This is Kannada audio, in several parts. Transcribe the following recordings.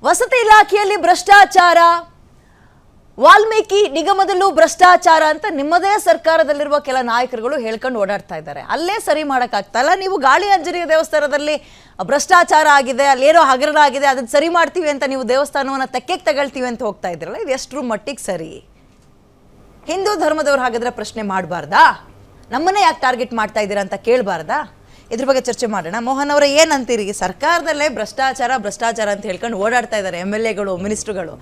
ವಸತಿ ಇಲಾಖೆಯಲ್ಲಿ ಭ್ರಷ್ಟಾಚಾರ, ವಾಲ್ಮೀಕಿ ನಿಗಮದಲ್ಲೂ ಭ್ರಷ್ಟಾಚಾರ ಅಂತ ನಿಮ್ಮದೇ ಸರ್ಕಾರದಲ್ಲಿರುವ ಕೆಲ ನಾಯಕರುಗಳು ಹೇಳ್ಕೊಂಡು ಓಡಾಡ್ತಾ ಇದ್ದಾರೆ. ಅಲ್ಲೇ ಸರಿ ಮಾಡೋಕ್ಕಾಗ್ತಲ್ಲ. ನೀವು ಗಾಳಿ ಆಂಜನೇಯ ದೇವಸ್ಥಾನದಲ್ಲಿ ಭ್ರಷ್ಟಾಚಾರ ಆಗಿದೆ, ಅಲ್ಲೇನೋ ಹಗರಣ ಆಗಿದೆ, ಅದನ್ನ ಸರಿ ಮಾಡ್ತೀವಿ ಅಂತ ನೀವು ದೇವಸ್ಥಾನವನ್ನು ತೆಕ್ಕೆಗೆ ತಗೊಳ್ತೀವಿ ಅಂತ ಹೋಗ್ತಾ ಇದ್ರಲ್ಲ, ಇದು ಎಷ್ಟರ ಮಟ್ಟಿಗೆ ಸರಿ? ಹಿಂದೂ ಧರ್ಮದವ್ರು ಹಾಗಾದ್ರೆ ಪ್ರಶ್ನೆ ಮಾಡಬಾರ್ದಾ? ನಮ್ಮನ್ನೇ ಯಾಕೆ ಟಾರ್ಗೆಟ್ ಮಾಡ್ತಾ ಇದ್ದೀರಾ ಅಂತ ಕೇಳಬಾರ್ದಾ? ಇದ್ರ ಬಗ್ಗೆ ಚರ್ಚೆ ಮಾಡೋಣ. ಮೋಹನ್ ಅವರೇ, ಏನಂತೀರಿ? ಸರ್ಕಾರದಲ್ಲೇ ಭ್ರಷ್ಟಾಚಾರ ಭ್ರಷ್ಟಾಚಾರ ಅಂತ ಹೇಳ್ಕೊಂಡು ಓಡಾಡ್ತಾ ಇದ್ದಾರೆ MLA ಗಳು, ಮಿನಿಸ್ಟ್ರುಗಳು.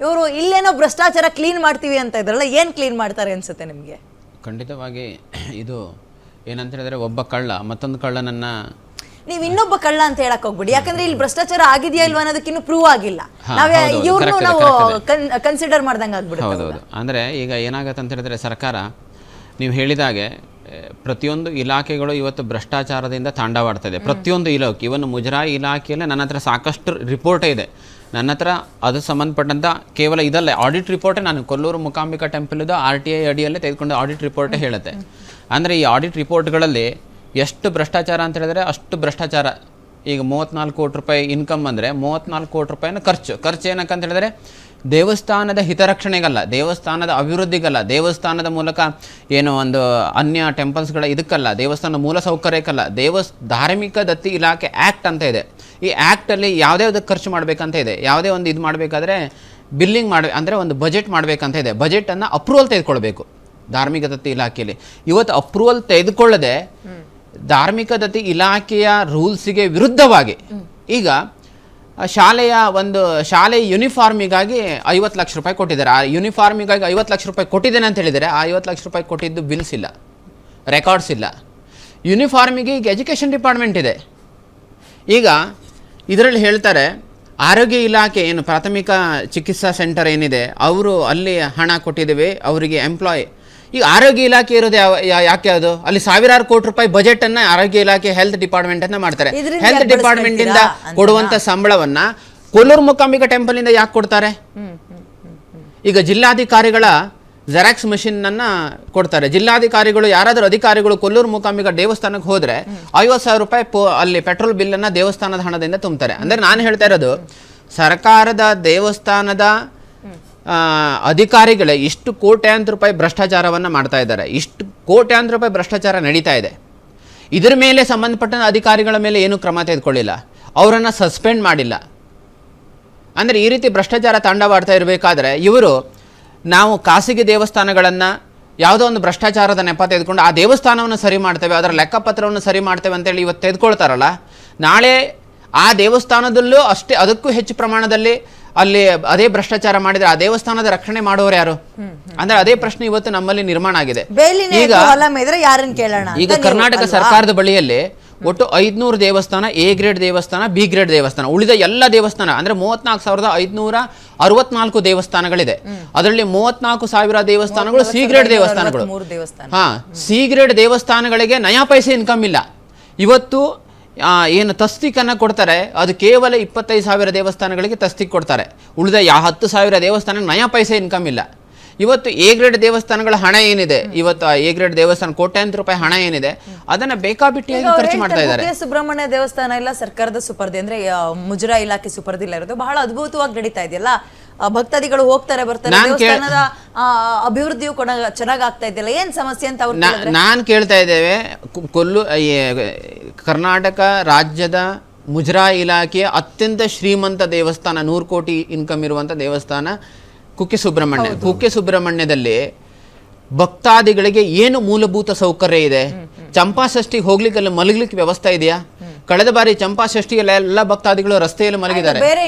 ಇವರು ಇಲ್ಲೇನೋ ಭ್ರಷ್ಟಾಚಾರ ಕ್ಲೀನ್ ಮಾಡ್ತೀವಿ ಅಂತ ಇದ್ರಲ್ಲ, ಏನು ಕ್ಲೀನ್ ಮಾಡ್ತಾರೆ ಅನ್ಸುತ್ತೆ ನಿಮಗೆ? ಖಂಡಿತವಾಗಿ ಇದು ಏನಂತ ಹೇಳಿದ್ರೆ, ಒಬ್ಬ ಕಳ್ಳ ಮತ್ತೊಂದು ಕಳ್ಳನನ್ನ ನೀವು ಇನ್ನೊಬ್ಬ ಕಳ್ಳ ಅಂತ ಹೇಳಕ್ ಹೋಗ್ಬಿಡಿ. ಯಾಕಂದ್ರೆ ಇಲ್ಲಿ ಭ್ರಷ್ಟಾಚಾರ ಆಗಿದೆಯಾ ಇಲ್ವಾ ಅನ್ನೋದಕ್ಕಿನ್ನೂ ಪ್ರೂವ್ ಆಗಿಲ್ಲ. ನಾವೇ ಇವ್ರನ್ನು ನಾವು ಕನ್ಸಿಡರ್ ಮಾಡ್ದಂಗೆ ಆಗ್ಬಿಡುತ್ತೆ. ಹೌದೌದು. ಅಂದರೆ ಈಗ ಏನಾಗತ್ತೆ ಅಂತ ಹೇಳಿದ್ರೆ, ಸರ್ಕಾರ ನೀವು ಹೇಳಿದಾಗೆ ಪ್ರತಿಯೊಂದು ಇಲಾಖೆಗಳು ಇವತ್ತು ಭ್ರಷ್ಟಾಚಾರದಿಂದ ತಾಂಡವಾಡ್ತಾ ಇದೆ. ಪ್ರತಿಯೊಂದು ಇಲಾಖೆ, ಇವನ್ ಮುಜರಾಯಿ ಇಲಾಖೆಯಲ್ಲೇ ನನ್ನ ಹತ್ರ ಸಾಕಷ್ಟು ರಿಪೋರ್ಟೇ ಇದೆ. ನನ್ನ ಹತ್ರ ಅದು ಸಂಬಂಧಪಟ್ಟಂಥ ಕೇವಲ ಇದಲ್ಲೇ ಆಡಿಟ್ ರಿಪೋರ್ಟೇ, ನಾನು ಕೊಲ್ಲೂರು ಮೂಕಾಂಬಿಕಾ ಟೆಂಪಲ್ದು RTI ಅಡಿಯಲ್ಲೇ ತೆಗೆದುಕೊಂಡು ಆಡಿಟ್ ರಿಪೋರ್ಟೇ ಹೇಳುತ್ತೆ. ಅಂದರೆ ಈ ಆಡಿಟ್ ರಿಪೋರ್ಟ್ಗಳಲ್ಲಿ ಎಷ್ಟು ಭ್ರಷ್ಟಾಚಾರ ಅಂತ ಹೇಳಿದ್ರೆ ಅಷ್ಟು ಭ್ರಷ್ಟಾಚಾರ. ಈಗ 34 ಕೋಟಿ ರೂಪಾಯಿ ಇನ್ಕಮ್ ಅಂದರೆ 34 ಕೋಟಿ ರೂಪಾಯಿನ ಖರ್ಚು ಏನಕ್ಕೆ ಅಂತ ಹೇಳಿದ್ರೆ, ದೇವಸ್ಥಾನದ ಹಿತರಕ್ಷಣೆಗಲ್ಲ, ದೇವಸ್ಥಾನದ ಅಭಿವೃದ್ಧಿಗಲ್ಲ, ದೇವಸ್ಥಾನದ ಮೂಲಕ ಏನೋ ಒಂದು ಅನ್ಯ ಟೆಂಪಲ್ಸ್ಗಳ ಇದಕ್ಕಲ್ಲ, ದೇವಸ್ಥಾನದ ಮೂಲ ಸೌಕರ್ಯಕ್ಕಲ್ಲ, ಧಾರ್ಮಿಕ ದತ್ತಿ ಇಲಾಖೆ ಆ್ಯಕ್ಟ್ ಅಂತ ಇದೆ. ಈ ಆ್ಯಕ್ಟಲ್ಲಿ ಯಾವುದೇ ಖರ್ಚು ಮಾಡಬೇಕಂತ ಇದೆ. ಯಾವುದೇ ಒಂದು ಇದು ಮಾಡಬೇಕಾದ್ರೆ ಬಿಲ್ಲಿಂಗ್ ಅಂದರೆ ಒಂದು ಬಜೆಟ್ ಮಾಡಬೇಕಂತ ಇದೆ. ಬಜೆಟನ್ನು ಅಪ್ರೂವಲ್ ತೆಗೆದುಕೊಳ್ಬೇಕು ಧಾರ್ಮಿಕ ದತ್ತಿ ಇಲಾಖೆಯಲ್ಲಿ. ಇವತ್ತು ಅಪ್ರೂವಲ್ ತೆಗೆದುಕೊಳ್ಳದೆ ಧಾರ್ಮಿಕ ದತ್ತಿ ಇಲಾಖೆಯ ರೂಲ್ಸಿಗೆ ವಿರುದ್ಧವಾಗಿ ಈಗ ಶಾಲೆ ಯೂನಿಫಾರ್ಮಿಗಾಗಿ 50 ಲಕ್ಷ ರೂಪಾಯಿ ಕೊಟ್ಟಿದ್ದಾರೆ. ಆ ಯೂನಿಫಾರ್ಮಿಗಾಗಿ 50 ಲಕ್ಷ ರೂಪಾಯಿ ಕೊಟ್ಟಿದ್ದೇನೆ ಅಂತ ಹೇಳಿದರೆ, ಆ 50 ಲಕ್ಷ ರೂಪಾಯಿ ಕೊಟ್ಟಿದ್ದು ಬಿಲ್ಸ್ ಇಲ್ಲ, ರೆಕಾರ್ಡ್ಸ್ ಇಲ್ಲ. ಯೂನಿಫಾರ್ಮಿಗೆ ಈಗ ಎಜುಕೇಷನ್ ಡಿಪಾರ್ಟ್ಮೆಂಟ್ ಇದೆ. ಈಗ ಇದರಲ್ಲಿ ಹೇಳ್ತಾರೆ, ಆರೋಗ್ಯ ಇಲಾಖೆ ಏನು ಪ್ರಾಥಮಿಕ ಚಿಕಿತ್ಸಾ ಸೆಂಟರ್ ಏನಿದೆ, ಅವರು ಅಲ್ಲಿ ಹಣ ಕೊಟ್ಟಿದ್ದೇವೆ ಅವರಿಗೆ ಎಂಪ್ಲಾಯ್. ಈಗ ಆರೋಗ್ಯ ಇಲಾಖೆ ಇರೋದು ಯಾಕೆ? ಅದು ಅಲ್ಲಿ ಸಾವಿರಾರು ಕೋಟಿ ರೂಪಾಯಿ ಬಜೆಟ್ ಅನ್ನ ಆರೋಗ್ಯ ಇಲಾಖೆ ಹೆಲ್ತ್ ಡಿಪಾರ್ಟ್ಮೆಂಟ್ ಅನ್ನ ಮಾಡ್ತಾರೆ. ಹೆಲ್ತ್ ಡಿಪಾರ್ಟ್ಮೆಂಟ್ ಇಂದ ಕೊಡುವಂತ ಸಂಬಳವನ್ನ ಕೊಲ್ಲೂರು ಮೂಕಾಂಬಿಕಾ ಟೆಂಪಲ್ ಇಂದ ಯಾಕೆ ಕೊಡ್ತಾರೆ? ಈಗ ಜಿಲ್ಲಾಧಿಕಾರಿಗಳ ಜೆರಾಕ್ಸ್ ಮಷಿನ್ ಅನ್ನ ಕೊಡ್ತಾರೆ. ಜಿಲ್ಲಾಧಿಕಾರಿಗಳು ಯಾರಾದರೂ ಅಧಿಕಾರಿಗಳು ಕೊಲ್ಲೂರು ಮೂಕಾಂಬಿಕಾ ದೇವಸ್ಥಾನಕ್ಕೆ ಹೋದ್ರೆ 50,000 ರೂಪಾಯಿ ಅಲ್ಲಿ ಪೆಟ್ರೋಲ್ ಬಿಲ್ ಅನ್ನ ದೇವಸ್ಥಾನದ ಹಣದಿಂದ ತುಂಬುತ್ತಾರೆ. ಅಂದ್ರೆ ನಾನು ಹೇಳ್ತಾ ಇರೋದು, ಸರ್ಕಾರದ ದೇವಸ್ಥಾನದ ಅಧಿಕಾರಿಗಳೇ ಇಷ್ಟು ಕೋಟ್ಯಾಂತರ ರೂಪಾಯಿ ಭ್ರಷ್ಟಾಚಾರವನ್ನು ಮಾಡ್ತಾ ಇದ್ದಾರೆ. ಇಷ್ಟು ಕೋಟ್ಯಾಂತರ ರೂಪಾಯಿ ಭ್ರಷ್ಟಾಚಾರ ನಡೀತಾ ಇದೆ. ಇದರ ಮೇಲೆ ಸಂಬಂಧಪಟ್ಟ ಅಧಿಕಾರಿಗಳ ಮೇಲೆ ಏನೂ ಕ್ರಮ ತೆಗೆದುಕೊಳ್ಳಿಲ್ಲ, ಅವರನ್ನು ಸಸ್ಪೆಂಡ್ ಮಾಡಿಲ್ಲ. ಅಂದರೆ ಈ ರೀತಿ ಭ್ರಷ್ಟಾಚಾರ ತಾಂಡವಾಡ್ತಾ ಇರಬೇಕಾದ್ರೆ ಇವರು ನಾವು ಖಾಸಗಿ ದೇವಸ್ಥಾನಗಳನ್ನು ಯಾವುದೋ ಒಂದು ಭ್ರಷ್ಟಾಚಾರದ ನೆಪ ತೆಗೆದುಕೊಂಡು ಆ ದೇವಸ್ಥಾನವನ್ನು ಸರಿ ಮಾಡ್ತೇವೆ, ಅದರ ಲೆಕ್ಕಪತ್ರವನ್ನು ಸರಿ ಮಾಡ್ತೇವೆ ಅಂತೇಳಿ ಇವತ್ತು ತೆಗೆದುಕೊಳ್ತಾರಲ್ಲ, ನಾಳೆ ಆ ದೇವಸ್ಥಾನದಲ್ಲೂ ಅಷ್ಟೇ ಅದಕ್ಕೂ ಹೆಚ್ಚು ಪ್ರಮಾಣದಲ್ಲಿ ಅಲ್ಲಿ ಅದೇ ಭ್ರಷ್ಟಾಚಾರ ಮಾಡಿದ್ರೆ ಆ ದೇವಸ್ಥಾನದ ರಕ್ಷಣೆ ಮಾಡುವವರು ಯಾರು? ಅಂದ್ರೆ ಅದೇ ಪ್ರಶ್ನೆ ಇವತ್ತು ನಮ್ಮಲ್ಲಿ ನಿರ್ಮಾಣ ಆಗಿದೆ. ಈಗ ಕರ್ನಾಟಕ ಸರ್ಕಾರದ ಬಳಿಯಲ್ಲಿ ಒಟ್ಟು 500 ದೇವಸ್ಥಾನ, A ಗ್ರೇಡ್ ದೇವಸ್ಥಾನ, B ಗ್ರೇಡ್ ದೇವಸ್ಥಾನ, ಉಳಿದ ಎಲ್ಲ ದೇವಸ್ಥಾನ ಅಂದ್ರೆ 34,564 ದೇವಸ್ಥಾನಗಳಿದೆ. ಅದರಲ್ಲಿ 34,000 ದೇವಸ್ಥಾನಗಳು C ಗ್ರೇಡ್ ದೇವಸ್ಥಾನಗಳು. C ಗ್ರೇಡ್ ದೇವಸ್ಥಾನಗಳಿಗೆ ನಯಾ ಪೈಸೆ ಇನ್ಕಮ್ ಇಲ್ಲ. ಇವತ್ತು ಏನು ತಸ್ತಿಕನ್ನು ಕೊಡ್ತಾರೆ, ಅದು ಕೇವಲ 25,000 ದೇವಸ್ಥಾನಗಳಿಗೆ ತಸ್ತಿಕ್ ಕೊಡ್ತಾರೆ. ಉಳಿದ 10,000 ದೇವಸ್ಥಾನಕ್ಕೆ ನಯಾ ಪೈಸೆ ಇನ್ಕಮ್ ಇಲ್ಲ. ಇವತ್ತು A ಗ್ರೇಡ್ ದೇವಸ್ಥಾನಗಳ ಹಣ ಏನಿದೆ, ಇವತ್ತು A ಗ್ರೇಡ್ ದೇವಸ್ಥಾನ ಕೋಟ್ಯಾಂತರ ರೂಪಾಯಿ ಹಣ ಏನಿದೆ, ಅದನ್ನ ಬೇಕಾಬಿಟ್ಟಿಯಾಗಿ ಖರ್ಚು ಮಾಡ್ತಾ ಇದ್ದಾರೆ. ಸುಬ್ರಹ್ಮಣ್ಯ ದೇವಸ್ಥಾನ ಎಲ್ಲ ಸರ್ಕಾರದ ಸುಪರ್ದಿ, ಅಂದ್ರೆ ಮುಜರಾಯಿ ಇಲಾಖೆ ಸುಪರ್ದಿಲ್ಲ ಇರೋದು, ಬಹಳ ಅದ್ಭುತವಾಗಿ ನಡೀತಾ ಇದೆಯಲ್ಲ. ಭಕ್ತಾದಿಗಳು ಹೋಗ್ತಾರೆ ಬರ್ತಾರೆ, ದೇವಸ್ಥಾನದ ಅಭಿವೃದ್ಧಿಯು ಕೂಡ ಚೆನ್ನಾಗಿ ಆಗ್ತಾ ಇದೆಯಲ್ಲ, ಏನ್ ಸಮಸ್ಯೆ ಅಂತ ಅವ್ರು ನಾನು ಕೇಳ್ತಾ ಇದ್ದೇವೆ. ಕರ್ನಾಟಕ ರಾಜ್ಯದ ಮುಜರಾಯಿ ಇಲಾಖೆಯ ಅತ್ಯಂತ ಶ್ರೀಮಂತ ದೇವಸ್ಥಾನ, 100 ಕೋಟಿ ಇನ್ಕಮ್ ಇರುವಂತ ದೇವಸ್ಥಾನ ಕುಕ್ಕೆ ಸುಬ್ರಹ್ಮಣ್ಯದಲ್ಲಿ ಭಕ್ತಾದಿಗಳಿಗೆ ಏನು ಮೂಲಭೂತ ಸೌಕರ್ಯ ಇದೆ? ಚಂಪಾಷಷ್ಠಿಗೆ ಹೋಗ್ಲಿಕ್ಕೆ ಅಲ್ಲಿ ಮಲಗಲಿಕ್ಕೆ ವ್ಯವಸ್ಥೆ ಇದೆಯಾ? ಕಳೆದ ಬಾರಿ ಚಂಪಾಷಷ್ಠಿಯಲ್ಲಿ ಎಲ್ಲ ಭಕ್ತಾದಿಗಳು ರಸ್ತೆಯಲ್ಲಿ ಮಲಗಿದ್ದಾರೆ. ಬೇರೆ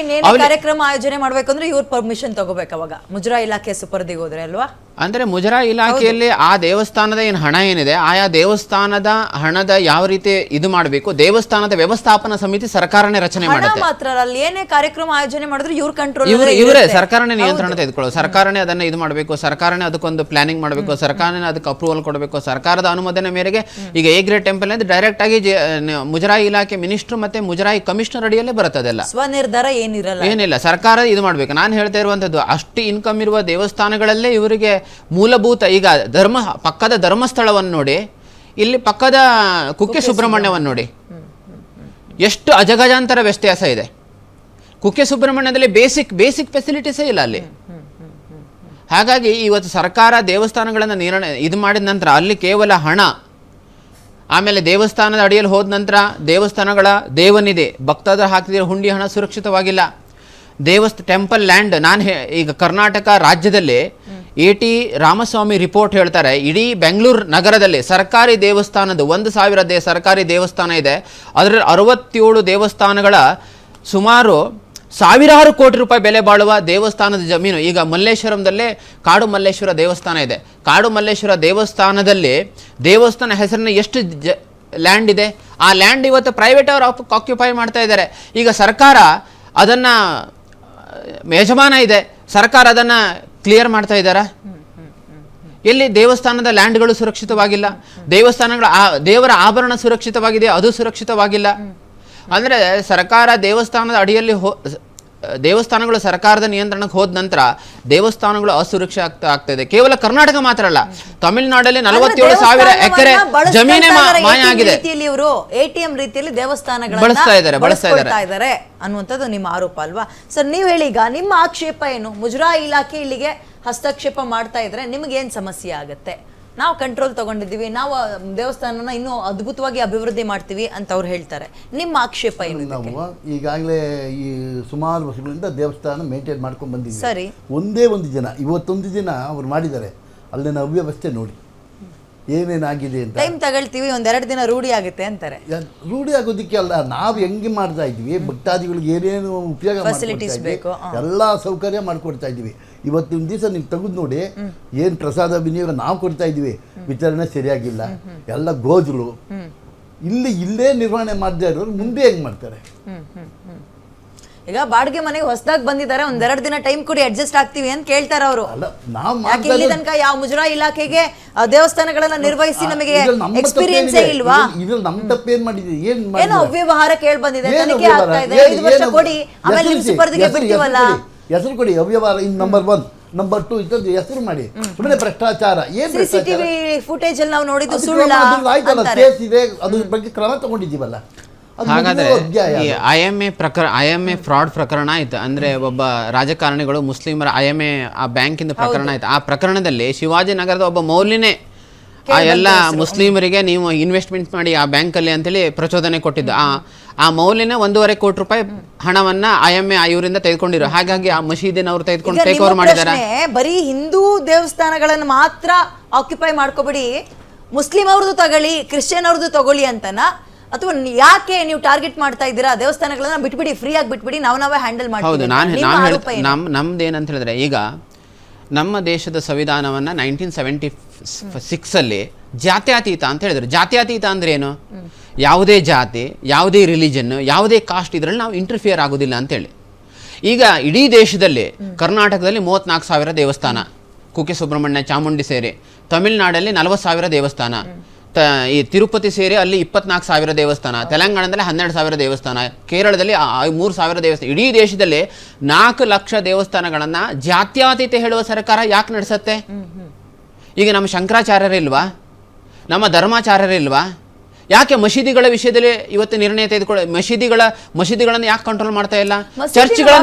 ಕಾರ್ಯಕ್ರಮ ಆಯೋಜನೆ ಮಾಡ್ಬೇಕಂದ್ರೆ ಇವ್ರ ಪರ್ಮಿಷನ್ ತಗೋಬೇಕು. ಅವಾಗ ಮುಜರಾಯಿ ಇಲಾಖೆ ಸುಪರ್ದಿಗೆ ಹೋದ್ರೆ ಅಲ್ವಾ? ಅಂದ್ರೆ ಮುಜರಾಯಿ ಇಲಾಖೆಯಲ್ಲಿ ಆ ದೇವಸ್ಥಾನದ ಏನು ಹಣ ಏನಿದೆ, ಆಯಾ ದೇವಸ್ಥಾನದ ಹಣದ ಯಾವ ರೀತಿ ಇದು ಮಾಡಬೇಕು, ದೇವಸ್ಥಾನದ ವ್ಯವಸ್ಥಾಪನಾ ಸಮಿತಿ ಸರ್ಕಾರನೇ ರಚನೆ ಮಾಡುತ್ತೆ. ಮಾತ್ರ ಅಲ್ಲಿ ಏನೇ ಕಾರ್ಯಕ್ರಮ ಆಯೋಜನೆ ಮಾಡಿದ್ರೆ ಇವ್ರ ಕಂಟ್ರೋಲ್, ಇವರೇ ಸರ್ಕಾರನೇ ನಿಯಂತ್ರಣ ತೆಗೆದುಕೊಳ್ಳೋದು. ಸರ್ಕಾರನೇ ಅದನ್ನ ಇದು ಮಾಡಬೇಕು, ಸರ್ಕಾರನೇ ಅದಕ್ಕೊಂದು ಪ್ಲಾನಿಂಗ್ ಮಾಡಬೇಕು, ಸರ್ಕಾರನೇ ಅದಕ್ಕೆ ಅಪ್ರೂವಲ್ ಕೊಡಬೇಕು. ಸರ್ಕಾರದ ಅನುಮೋದನೆ ಮೇರೆಗೆ ಈಗ A ಗ್ರೇಡ್ ಟೆಂಪಲ್ ಅಂದ್ರೆ ಡೈರೆಕ್ಟ್ ಆಗಿ ಮುಜರಾಯಿ ಇಲಾಖೆ ಮಿನಿಸ್ಟರ್ ಮತ್ತೆ ಮುಜರಾಯಿ ಕಮಿಷನರ್ ಅಡಿಯಲ್ಲೇ ಬರುತ್ತದೆಲ್ಲ. ಸ್ವನಿರ್ಧಾರ ಏನಿಲ್ಲ, ಸರ್ಕಾರ ಇದು ಮಾಡ್ಬೇಕು. ನಾನು ಹೇಳ್ತಾ ಇರುವಂತದ್ದು, ಅಷ್ಟು ಇನ್ಕಮ್ ಇರುವ ದೇವಸ್ಥಾನಗಳಲ್ಲೇ ಇವರಿಗೆ ಮೂಲಭೂತ, ಈಗ ಪಕ್ಕದ ಧರ್ಮಸ್ಥಳವನ್ನು ನೋಡಿ, ಇಲ್ಲಿ ಪಕ್ಕದ ಕುಕ್ಕೆ ಸುಬ್ರಹ್ಮಣ್ಯವನ್ನು ನೋಡಿ, ಎಷ್ಟು ಅಜಗಜಾಂತರ ವ್ಯತ್ಯಾಸ ಇದೆ. ಕುಕ್ಕೆ ಸುಬ್ರಹ್ಮಣ್ಯದಲ್ಲಿ ಬೇಸಿಕ್ ಫೆಸಿಲಿಟೀಸೇ ಇಲ್ಲ ಅಲ್ಲಿ. ಹಾಗಾಗಿ ಇವತ್ತು ಸರ್ಕಾರ ದೇವಸ್ಥಾನಗಳನ್ನು ಇದು ಮಾಡಿದ ನಂತರ ಅಲ್ಲಿ ಕೇವಲ ಹಣ, ಆಮೇಲೆ ದೇವಸ್ಥಾನದ ಅಡಿಯಲ್ಲಿ ಹೋದ ನಂತರ ದೇವಸ್ಥಾನಗಳ ದೇವನಿದೆ ಭಕ್ತಾದರು ಹಾಕಿದಿರೋ ಹುಂಡಿ ಹಣ ಸುರಕ್ಷಿತವಾಗಿಲ್ಲ. ಟೆಂಪಲ್ ಲ್ಯಾಂಡ್ ಈಗ ಕರ್ನಾಟಕ ರಾಜ್ಯದಲ್ಲಿ AT ರಾಮಸ್ವಾಮಿ ರಿಪೋರ್ಟ್ ಹೇಳ್ತಾರೆ, ಇಡೀ ಬೆಂಗಳೂರು ನಗರದಲ್ಲಿ ಸರ್ಕಾರಿ ದೇವಸ್ಥಾನದ 1,000 ಸರ್ಕಾರಿ ದೇವಸ್ಥಾನ ಇದೆ. ಅದರಲ್ಲಿ 67 ದೇವಸ್ಥಾನಗಳ ಸುಮಾರು ಸಾವಿರಾರು ಕೋಟಿ ರೂಪಾಯಿ ಬೆಲೆ ಬಾಳುವ ದೇವಸ್ಥಾನದ ಜಮೀನು. ಈಗ ಮಲ್ಲೇಶ್ವರಂದಲ್ಲೇ ಕಾಡು ಮಲ್ಲೇಶ್ವರ ದೇವಸ್ಥಾನ ಇದೆ. ಕಾಡು ಮಲ್ಲೇಶ್ವರ ದೇವಸ್ಥಾನದಲ್ಲಿ ದೇವಸ್ಥಾನ ಹೆಸರಿನ ಎಷ್ಟು ಲ್ಯಾಂಡ್ ಇದೆ, ಆ ಲ್ಯಾಂಡ್ ಇವತ್ತು ಪ್ರೈವೇಟ್ ಅವರು ಆಕ್ಯುಪೈ ಮಾಡ್ತಾ ಇದ್ದಾರೆ. ಈಗ ಸರ್ಕಾರ ಅದನ್ನು ಯಜಮಾನ ಇದೆ, ಸರ್ಕಾರ ಅದನ್ನು ಕ್ಲಿಯರ್ ಮಾಡ್ತಾ ಇದ್ದಾರಾ? ಎಲ್ಲಿ ದೇವಸ್ಥಾನದ ಲ್ಯಾಂಡ್ಗಳು ಸುರಕ್ಷಿತವಾಗಿಲ್ಲ, ದೇವಸ್ಥಾನಗಳ ದೇವರ ಆಭರಣ ಸುರಕ್ಷಿತವಾಗಿದೆ, ಅದು ಸುರಕ್ಷಿತವಾಗಿಲ್ಲ. ಅಂದರೆ ಸರ್ಕಾರ ದೇವಸ್ಥಾನದ ಅಡಿಯಲ್ಲಿ ದೇವಸ್ಥಾನಗಳು ಸರ್ಕಾರದ ನಿಯಂತ್ರಣಕ್ಕೆ ಹೋದ ನಂತರ ದೇವಸ್ಥಾನಗಳು ಅಸುರಕ್ಷಿತ ಆಗ್ತಾ ಇದೆ. ಕೇವಲ ಕರ್ನಾಟಕ ಮಾತ್ರ ಅಲ್ಲ, ತಮಿಳುನಾಡಲ್ಲಿ 47,000 ಎಕರೆ ಜಮೀನೇ ಮಾಯ ಆಗಿದೆ. ATM ರೀತಿಯಲ್ಲಿ ದೇವಸ್ಥಾನಗಳನ್ನ ಬಳಸ್ತಾ ಇದ್ದಾರೆ ಅನ್ನುವಂಥದ್ದು ನಿಮ್ಮ ಆರೋಪ ಅಲ್ವಾ ಸರ್? ನೀವು ಹೇಳಿ, ಈಗ ನಿಮ್ಮ ಆಕ್ಷೇಪ ಏನು? ಮುಜರಾಯಿ ಇಲಾಖೆ ಇಲ್ಲಿಗೆ ಹಸ್ತಕ್ಷೇಪ ಮಾಡ್ತಾ ಇದ್ರೆ ನಿಮ್ಗೆ ಏನ್ ಸಮಸ್ಯೆ ಆಗುತ್ತೆ? ನಾವು ಕಂಟ್ರೋಲ್ ತಗೊಂಡಿದ್ದೀವಿ, ನಾವು ದೇವಸ್ಥಾನನ ಇನ್ನೂ ಅದ್ಭುತವಾಗಿ ಅಭಿವೃದ್ಧಿ ಮಾಡ್ತೀವಿ ಅಂತ ಅವ್ರು ಹೇಳ್ತಾರೆ. ನಿಮ್ಮ ಆಕ್ಷೇಪ ಏನು? ನಾವು ಈಗಾಗಲೇ ಈ ಸುಮಾರು ವರ್ಷಗಳಿಂದ ದೇವಸ್ಥಾನ ಮೇಂಟೈನ್ ಮಾಡ್ಕೊಂಡು ಬಂದಿದ್ದೀವಿ. ಸರಿ, ಒಂದೇ ಒಂದು ದಿನ, ಇವತ್ತೊಂದು ದಿನ ಅವ್ರು ಮಾಡಿದ್ದಾರೆ, ಅಲ್ಲಿನ ಅವ್ಯವಸ್ಥೆ ನೋಡಿ ಏನೇನಾಗಿದೆ ಅಂತ. ಟೈಮ್ ತಗೊಳ್ತೀವಿ, 1-2 ದಿನ ರೂಢಿ ಆಗುತ್ತೆ ಅಂತಾರೆ. ರೂಢಿ ಆಗೋದಕ್ಕೆ ಅಲ್ಲ, ನಾವು ಹೆಂಗೆ ಮಾಡ್ತಾ ಇದ್ವಿ, ಭಕ್ತಾದಿಗಳಿಗೆ ಏನೇನು ಉಪಯೋಗ ಫೆಸಿಲಿಟೀಸ್ ಬೇಕು, ಎಲ್ಲ ಸೌಕರ್ಯ ಮಾಡಿಕೊಡ್ತಾ ಇದ್ವಿ. ಇವತ್ತಿನ ದಿವಸ ನೀವು ತೆಗೆದು ನೋಡಿ, ಏನು ಪ್ರಸಾದ ವಿನಿಯೋಗ ನಾವು ಕೊಡ್ತಾ ಇದ್ವಿ, ವಿತರಣೆ ಸರಿಯಾಗಿಲ್ಲ, ಎಲ್ಲ ಗೋಜುಗಳು. ಇಲ್ಲೇ ನಿರ್ವಹಣೆ ಮಾಡದೇ ಇರೋರು ಮುಂದೆ ಹೆಂಗೆ ಮಾಡ್ತಾರೆ? ಈಗ ಬಾಡಿಗೆ ಮನೆಗೆ ಹೊಸದಾಗಿ ಬಂದಿದ್ದಾರೆ, 1-2 ದಿನ ಟೈಮ್ ಕೊಡಿ, ಅಡ್ಜಸ್ಟ್ ಆಗ್ತೀವಿ ಅಂತ ಕೇಳ್ತಾರೆ ಅವರು. ಯಾಕೆ ಇಲ್ಲಿ ತನಕ ಯಾವ ಮುಜರಾಯಿ ಇಲಾಖೆಗೆ ದೇವಸ್ಥಾನಗಳನ್ನ ನಿರ್ವಹಿಸಿ ನಮಗೆ ಎಕ್ಸ್ಪೀರಿಯನ್ಸ್ ಇಲ್ವಾ? ಇದ್ರಲ್ಲಿ ನಮ್ಮ ತಪ್ಪು ಏನ್ ಮಾಡಿದ್ವಿ? ಏನೋ ಅವ್ಯವಹಾರ ಕೇಳಿ ಬಂದಿದೆ, ತನಿಖೆ ಆಗ್ತಾ ಇದೆ, 5 ವರ್ಷ ಕೊಡಿ, ಆಮೇಲೆ ನಿಮ್ಮ ಸುಪರ್ದಿಗೆ ಬಿಡ್ತೀವಲ್ಲ. ಹೆಸರು ಕೊಡಿ, ಅವ್ಯವಹಾರ ಇನ್ ನಂಬರ್ 1, ನಂಬರ್ 2 ಇದ್ದದ್ದು ಹೆಸರು ಮಾಡಿ. ಸುಮ್ಮನೆ ಭ್ರಷ್ಟಾಚಾರ, ಏನ್ CCTV ಫುಟೇಜ್ ಅಲ್ಲಿ ನಾವು ನೋಡಿದ್ದು ಸುಳ್ಳ ಆಯ್ತಲ್ಲ, ಕೇಸ್ ಇದೆ, ಅದ್ರ ಬಗ್ಗೆ ಕ್ರಮ ತಗೊಂಡಿದ್ದೀವಲ್ಲ. ಹಾಗಾದ್ರೆ ಈ IMA ಫ್ರಾಡ್ ಪ್ರಕರಣ ಆಯ್ತು ಅಂದ್ರೆ, ಒಬ್ಬ ರಾಜಕಾರಣಿಗಳು ಮುಸ್ಲಿಮರ IMA ಆ ಬ್ಯಾಂಕಿಂದ ಪ್ರಕರಣ ಆಯ್ತು. ಆ ಪ್ರಕರಣದಲ್ಲಿ ಶಿವಾಜಿನಗರದ ಒಬ್ಬ ಮೌಲ್ಯನೇ ಆ ಎಲ್ಲ ಮುಸ್ಲಿಮರಿಗೆ ನೀವು ಇನ್ವೆಸ್ಟ್ಮೆಂಟ್ ಮಾಡಿ ಆ ಬ್ಯಾಂಕಲ್ಲಿ ಅಂತೇಳಿ ಪ್ರಚೋದನೆ ಕೊಟ್ಟಿದ್ದು. ಆ ಮೌಲ್ಯನೇ 1.5 ಕೋಟಿ ರೂಪಾಯಿ ಹಣವನ್ನ IMA ಇವರಿಂದ ತೆಗೆದುಕೊಂಡಿರೋ. ಹಾಗಾಗಿ ಆ ಮಸೀದಿನವರು ತೆಗೆದುಕೊಂಡು ಟೇಕ್ ಓವರ್ ಮಾಡಿದ್ದಾರೆ. ಬರೀ ಹಿಂದೂ ದೇವಸ್ಥಾನಗಳನ್ನು ಮಾತ್ರ ಆಕ್ಯುಪೈ ಮಾಡ್ಕೋಬೇಡಿ, ಮುಸ್ಲಿಂ ಅವ್ರದ್ದು ತಗೊಳ್ಳಿ, ಕ್ರಿಶ್ಚಿಯನ್ ಅವ್ರದ್ದು ತಗೊಳ್ಳಿ ಅಂತನಾ? ಅಥವಾ ಯಾಕೆ ನೀವು ಟಾರ್ಗೆಟ್ ಮಾಡ್ತಾ ಇದ್ದೀರಾ? ದೇವಸ್ಥಾನಗಳನ್ನ ಬಿಟ್ಬಿಡಿ, ಫ್ರೀ ಆಗಿ ಬಿಟ್ಬಿಡಿ, ನಾವೇ ಹ್ಯಾಂಡಲ್ ಮಾಡ್ತೀವಿ. ನಮ್ದು ಏನಂತ ಹೇಳಿದ್ರೆ, ಈಗ ನಮ್ಮ ದೇಶದ ಸಂವಿಧಾನವನ್ನ 1976 ಅಲ್ಲಿ ಜಾತ್ಯತೀತ ಅಂತ ಹೇಳಿದ್ರು. ಜಾತ್ಯತೀತ ಅಂದ್ರೆ ಏನು? ಯಾವುದೇ ಜಾತಿ, ಯಾವುದೇ ರಿಲಿಜನ್, ಯಾವುದೇ ಕಾಸ್ಟ್ ಇದರಲ್ಲಿ ನಾವು ಇಂಟರ್ಫಿಯರ್ ಆಗೋದಿಲ್ಲ ಅಂತೇಳಿ. ಈಗ ಇಡೀ ದೇಶದಲ್ಲಿ ಕರ್ನಾಟಕದಲ್ಲಿ 34,000 ದೇವಸ್ಥಾನ, ಕುಕ್ಕೆ ಸುಬ್ರಹ್ಮಣ್ಯ, ಚಾಮುಂಡಿ ಸೇರಿ. ತಮಿಳುನಾಡಲ್ಲಿ 40,000 ದೇವಸ್ಥಾನ, ಈ ತಿರುಪತಿ ಸೇರಿ ಅಲ್ಲಿ 24,000 ದೇವಸ್ಥಾನ, ತೆಲಂಗಾಣದಲ್ಲಿ 12,000 ದೇವಸ್ಥಾನ, ಕೇರಳದಲ್ಲಿ 3,000 ದೇವಸ್ಥಾನ. ಇಡೀ ದೇಶದಲ್ಲಿ 4 ಲಕ್ಷ ದೇವಸ್ಥಾನಗಳನ್ನ ಜಾತ್ಯತೀತ ಹೇಳುವ ಸರ್ಕಾರ ಯಾಕೆ ನಡೆಸುತ್ತೆ? ಈಗ ನಮ್ಮ ಶಂಕರಾಚಾರ್ಯರಿಲ್ವಾ? ನಮ್ಮ ಧರ್ಮಾಚಾರ್ಯರಿಲ್ವಾ? ಯಾಕೆ ಮಸೀದಿಗಳ ವಿಷಯದಲ್ಲಿ ಇವತ್ತು ನಿರ್ಣಯ ತೆಗೆದುಕೊಳ್ಳ ಮಸೀದಿಗಳನ್ನು ಯಾಕೆ ಕಂಟ್ರೋಲ್ ಮಾಡ್ತಾ ಇಲ್ಲ? ಚರ್ಚ್ಗಳ